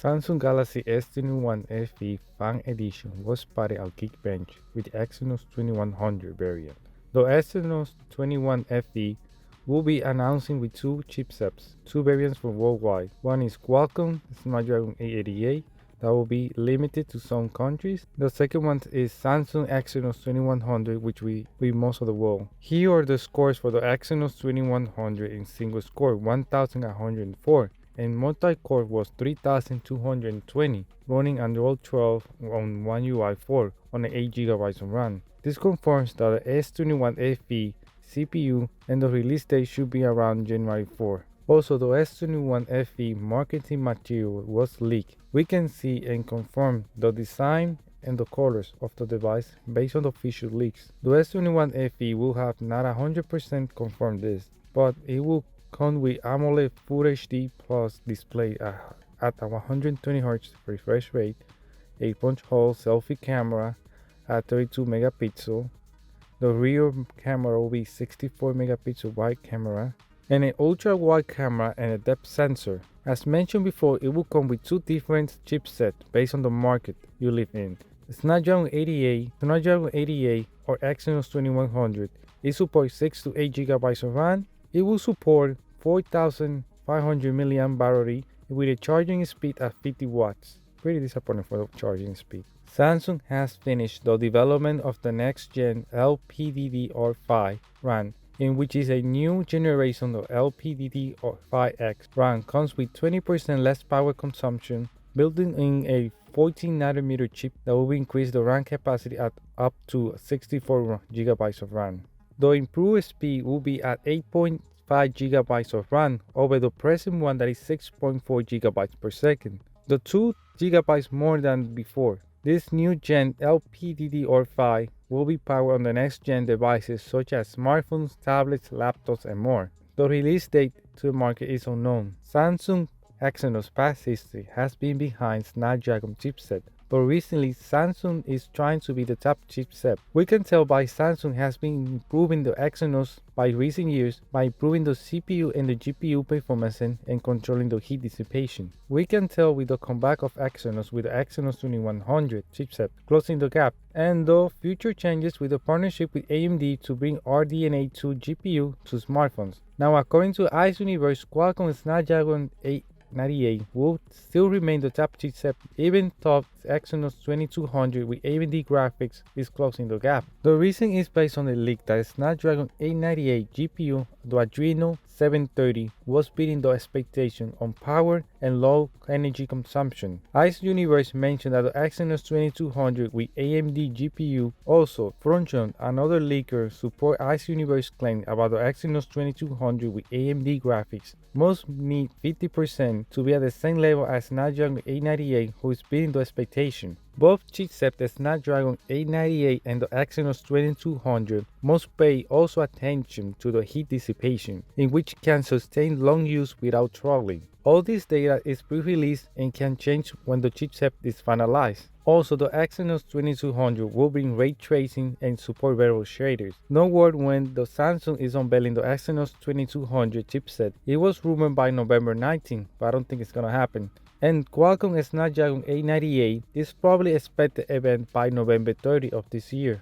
Samsung Galaxy S21 FE Fan Edition was spotted at Geekbench with the Exynos 2100 variant. The Exynos 21 FE will be announcing with two chipsets, two variants for worldwide. One is Qualcomm Snapdragon 888 that will be limited to some countries. The second one is Samsung Exynos 2100, which we most of the world. Here are the scores for the Exynos 2100 in single score 1104 and multi-core was 3220, running Android 12 on One UI 4 on an 8GB of RAM. This confirms that the S21 FE CPU and the release date should be around January 4. Also, the S21 FE marketing material was leaked. We can see and confirm the design and the colors of the device based on the official leaks. The S21 FE will have not 100% confirmed this, but it will come with AMOLED Full HD Plus display at a 120Hz refresh rate, a punch-hole selfie camera at 32 megapixel. The rear camera will be 64 megapixel wide camera, and an ultra wide camera and a depth sensor. As mentioned before, it will come with two different chipsets based on the market you live in. Snapdragon 88 or Exynos 2100. It supports 6 to 8 GB of RAM. It will support 4500 mAh battery with a charging speed at 50 watts. Pretty disappointing for the charging speed. Samsung has finished the development of the next gen LPDDR5 RAM, in which is a new generation of LPDDR5X RAM comes with 20% less power consumption, building in a 14nm chip that will increase the RAM capacity at up to 64 GB of RAM. The improved speed will be at 8.5 GB of RAM over the present one that is 6.4 GB per second, the 2 GB more than before. This new gen LPDDR5 will be powered on the next gen devices such as smartphones, tablets, laptops, and more. The release date to the market is unknown. Samsung Exynos past history has been behind Snapdragon chipset, but recently Samsung is trying to be the top chipset. We can tell by Samsung has been improving the Exynos by recent years by improving the CPU and the GPU performance and controlling the heat dissipation. We can tell with the comeback of Exynos with the Exynos 2100 chipset closing the gap, and the future changes with the partnership with AMD to bring RDNA 2 GPU to smartphones. Now, according to Ice Universe, Qualcomm Snapdragon 898 will still remain the top chipset, even though Exynos 2200 with AMD graphics is closing the gap. The reason is based on the leak that Snapdragon 898 GPU, the Adreno 730, was beating the expectation on power and low energy consumption. Ice Universe mentioned that the Exynos 2200 with AMD GPU also. Frontier, another leaker, support Ice Universe claim about the Exynos 2200 with AMD graphics must need 50% to be at the same level as Snapdragon 898, who is beating the expectation. Both chipsets, the Snapdragon 898 and the Exynos 2200, must pay also attention to the heat dissipation, in which can sustain long use without troubling. All this data is pre-released and can change when the chipset is finalized. Also, the Exynos 2200 will bring ray tracing and support variable shaders. No word when the Samsung is unveiling the Exynos 2200 chipset. It was rumored by November 19, but I don't think it's gonna happen. And Qualcomm Snapdragon 898 is probably expected event by November 30 of this year.